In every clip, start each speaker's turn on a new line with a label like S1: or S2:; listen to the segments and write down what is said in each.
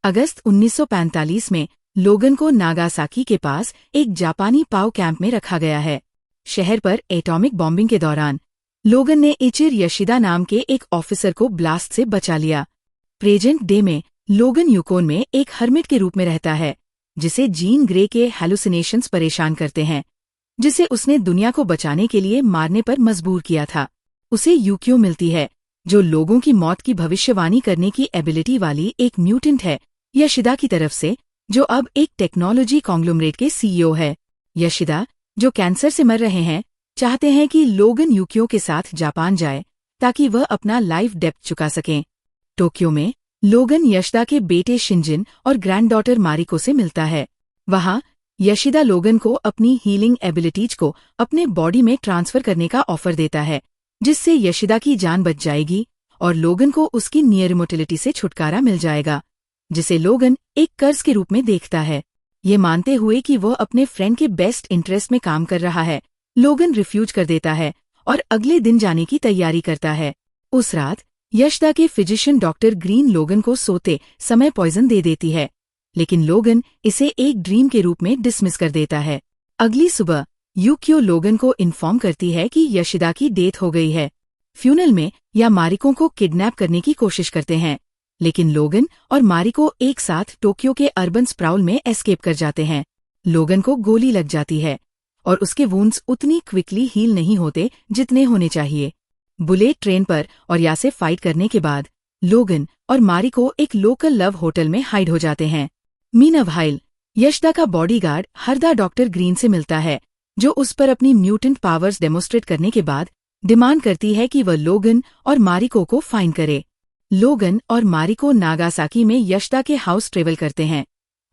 S1: अगस्त 1945 में लोगन को नागासाकी के पास एक जापानी पाव कैंप में रखा गया है। शहर पर एटॉमिक बॉम्बिंग के दौरान लोगन ने इचिर यशिदा नाम के एक ऑफिसर को ब्लास्ट से बचा लिया। प्रेजेंट डे में लोगन यूकोन में एक हर्मिट के रूप में रहता है, जिसे जीन ग्रे के हैलुसिनेशंस परेशान करते हैं, जिसे उसने दुनिया को बचाने के लिए मारने पर मजबूर किया था। उसे यूकियो मिलती है, जो लोगों की मौत की भविष्यवाणी करने की एबिलिटी वाली एक म्यूटेंट है, यशिदा की तरफ से, जो अब एक टेक्नोलॉजी कॉन्ग्लोमरेट के सीईओ है। यशिदा, जो कैंसर से मर रहे हैं, चाहते हैं कि लोगन यूकियो के साथ जापान जाए ताकि वह अपना लाइफ डेब्ट चुका सकें। टोक्यो में लोगन यशिदा के बेटे शिंजिन और ग्रैंडडॉटर मारिको से मिलता है। वहां यशिदा लोगन को अपनी हीलिंग एबिलिटीज को अपने बॉडी में ट्रांसफर करने का ऑफर देता है, जिससे यशिदा की जान बच जाएगी और लोगन को उसकी नियर इमोर्टैलिटी से छुटकारा मिल जाएगा, जिसे लोगन एक कर्ज के रूप में देखता है। ये मानते हुए कि वह अपने फ्रेंड के बेस्ट इंटरेस्ट में काम कर रहा है, लोगन रिफ्यूज कर देता है और अगले दिन जाने की तैयारी करता है। उस रात यशिदा के फिजिशियन डॉक्टर ग्रीन लोगन को सोते समय पॉइजन दे देती है, लेकिन लोगन इसे एक ड्रीम के रूप में डिसमिस कर देता है। अगली सुबह यूकियो लोगन को इन्फॉर्म करती है कि यशिदा की डेथ हो गई है। फ्यूनल में या मारिको को किडनैप करने की कोशिश करते हैं, लेकिन लोगन और मारिको एक साथ टोक्यो के अर्बन स्प्राउल में एस्केप कर जाते हैं। लोगन को गोली लग जाती है और उसके वुंड्स उतनी क्विकली हील नहीं होते जितने होने चाहिए। बुलेट ट्रेन पर और या से फाइट करने के बाद लोगन और मारिको एक लोकल लव होटल में हाइड हो जाते हैं। मीनवाइल यशिदा का बॉडीगार्ड हरदा डॉक्टर ग्रीन से मिलता है, जो उस पर अपनी म्यूटेंट पावर्स डेमोस्ट्रेट करने के बाद डिमांड करती है कि वह लोगन और मारिको को फाइंड करे। लोगन और मारिको नागासाकी में यशिदा के हाउस ट्रेवल करते हैं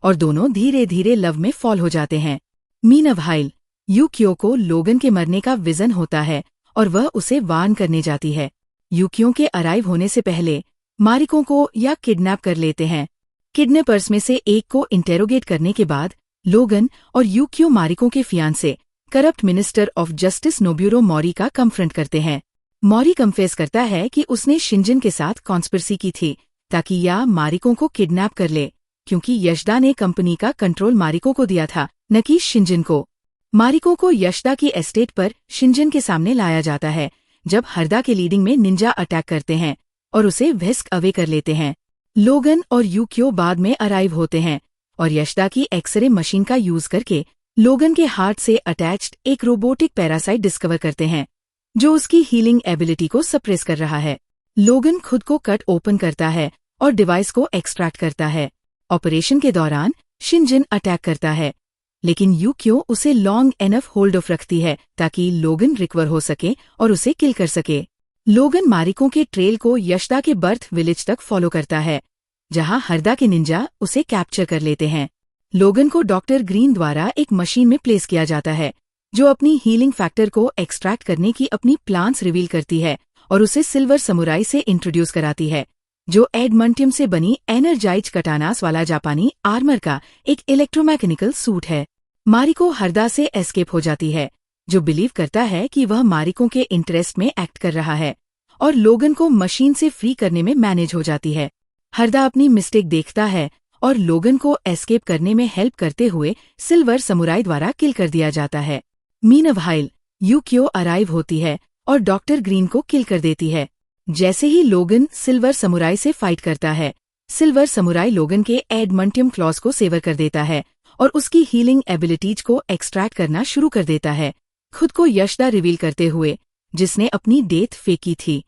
S1: और दोनों धीरे धीरे लव में फॉल हो जाते हैं। मीनवाइल यूकियो को लोगन के मरने का विजन होता है और वह उसे वार्न करने जाती है। यूकियो के अराइव होने से पहले मारिको को या किडनैप कर लेते हैं। किडनैपर्स में से एक को इंटेरोगेट करने के बाद लोगन और यूकियो मारिको के fiance corrupt minister of justice Noburo Mori का कन्फ्रंट करते हैं। मोरी कन्फेस करता है कि उसने शिंजिन के साथ कॉन्स्पिरेसी की थी ताकि या मारिको को किडनैप कर ले, क्योंकि यशिदा ने कंपनी का कंट्रोल मारिको को दिया था, न कि शिंजिन को। मारिको को यशिदा की एस्टेट पर शिंजिन के सामने लाया जाता है, जब हरदा के लीडिंग में निंजा अटैक करते हैं और उसे व्हिस्क अवे कर लेते हैं। लोगन और यूकियो बाद में अराइव होते हैं और यशिदा की एक्सरे मशीन का यूज करके लोगन के हार्ट से अटैच्ड एक रोबोटिक पैरासाइट डिस्कवर करते हैं, जो उसकी हीलिंग एबिलिटी को सप्रेस कर रहा है। लोगन खुद को कट ओपन करता है और डिवाइस को एक्सट्रैक्ट करता है। ऑपरेशन के दौरान शिंजिन अटैक करता है, लेकिन यूकियो उसे लॉन्ग एनफ होल्ड ऑफ रखती है ताकि लोगन रिकवर हो सके और उसे किल कर सके। लोगन मारिको के ट्रेल को यशिदा के बर्थ विलेज तक फॉलो करता है, जहां हरदा के निंजा उसे कैप्चर कर लेते हैं। लोगन को डॉक्टर ग्रीन द्वारा एक मशीन में प्लेस किया जाता है, जो अपनी हीलिंग फैक्टर को एक्सट्रैक्ट करने की अपनी प्लान्स रिवील करती है और उसे सिल्वर समुराई से इंट्रोड्यूस कराती है, जो एडमंटियम से बनी एनर्जाइज कटानास वाला जापानी आर्मर का एक इलेक्ट्रोमैकेनिकल सूट है। मारिको हरदा से एस्केप हो जाती है, जो बिलीव करता है कि वह मारिको के इंटरेस्ट में एक्ट कर रहा है, और लोगन को मशीन से फ्री करने में मैनेज हो जाती है। हरदा अपनी मिस्टेक देखता है और लोगन को एस्केप करने में हेल्प करते हुए सिल्वर समुराई द्वारा किल कर दिया जाता है। मीनवाइल यूकियो अराइव होती है और डॉक्टर ग्रीन को किल कर देती है। जैसे ही लोगन सिल्वर समुराई से फाइट करता है, सिल्वर समुराई लोगन के एडमंटियम क्लॉज को सेवर कर देता है और उसकी हीलिंग एबिलिटीज को एक्सट्रैक्ट करना शुरू कर देता है, खुद को यशिदा रिवील करते हुए, जिसने अपनी डेथ फेंकी थी।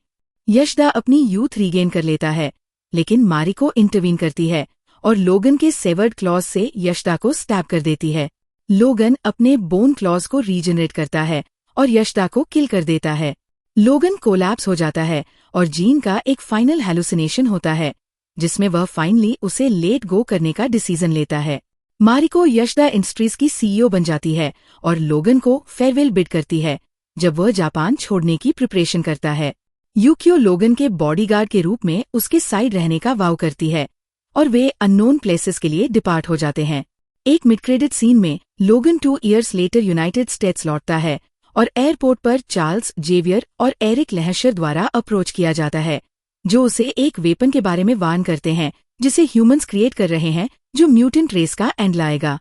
S1: यशिदा अपनी यूथ रीगेन कर लेता है, लेकिन मारिको इंटरवीन करती है और लोगन के सेवर्ड क्लॉज से यशिदा को स्टैब कर देती है। लोगन अपने बोन क्लॉज को रीजनरेट करता है और यशिदा को किल कर देता है। लोगन कोलैप्स हो जाता है और जीन का एक फाइनल हैलुसिनेशन होता है, जिसमें वह फाइनली उसे लेट गो करने का डिसीजन लेता है। मारिको यशिदा इंडस्ट्रीज की सीईओ बन जाती है और लोगन को फेयरवेल बिड करती है, जब वह जापान छोड़ने की प्रिपरेशन करता है। यूकियो लोगन के बॉडीगार्ड के रूप में उसके साइड रहने का वाव करती है और वे अननोन प्लेसेस के लिए डिपार्ट हो जाते हैं। एक मिड क्रेडिट सीन में लोगन 2 इयर्स लेटर यूनाइटेड स्टेट्स लौटता है और एयरपोर्ट पर चार्ल्स जेवियर और एरिक लेहशर द्वारा अप्रोच किया जाता है, जो उसे एक वेपन के बारे में वार्न करते हैं जिसे ह्यूमंस क्रिएट कर रहे हैं, जो म्यूटेंट रेस का एंड लाएगा।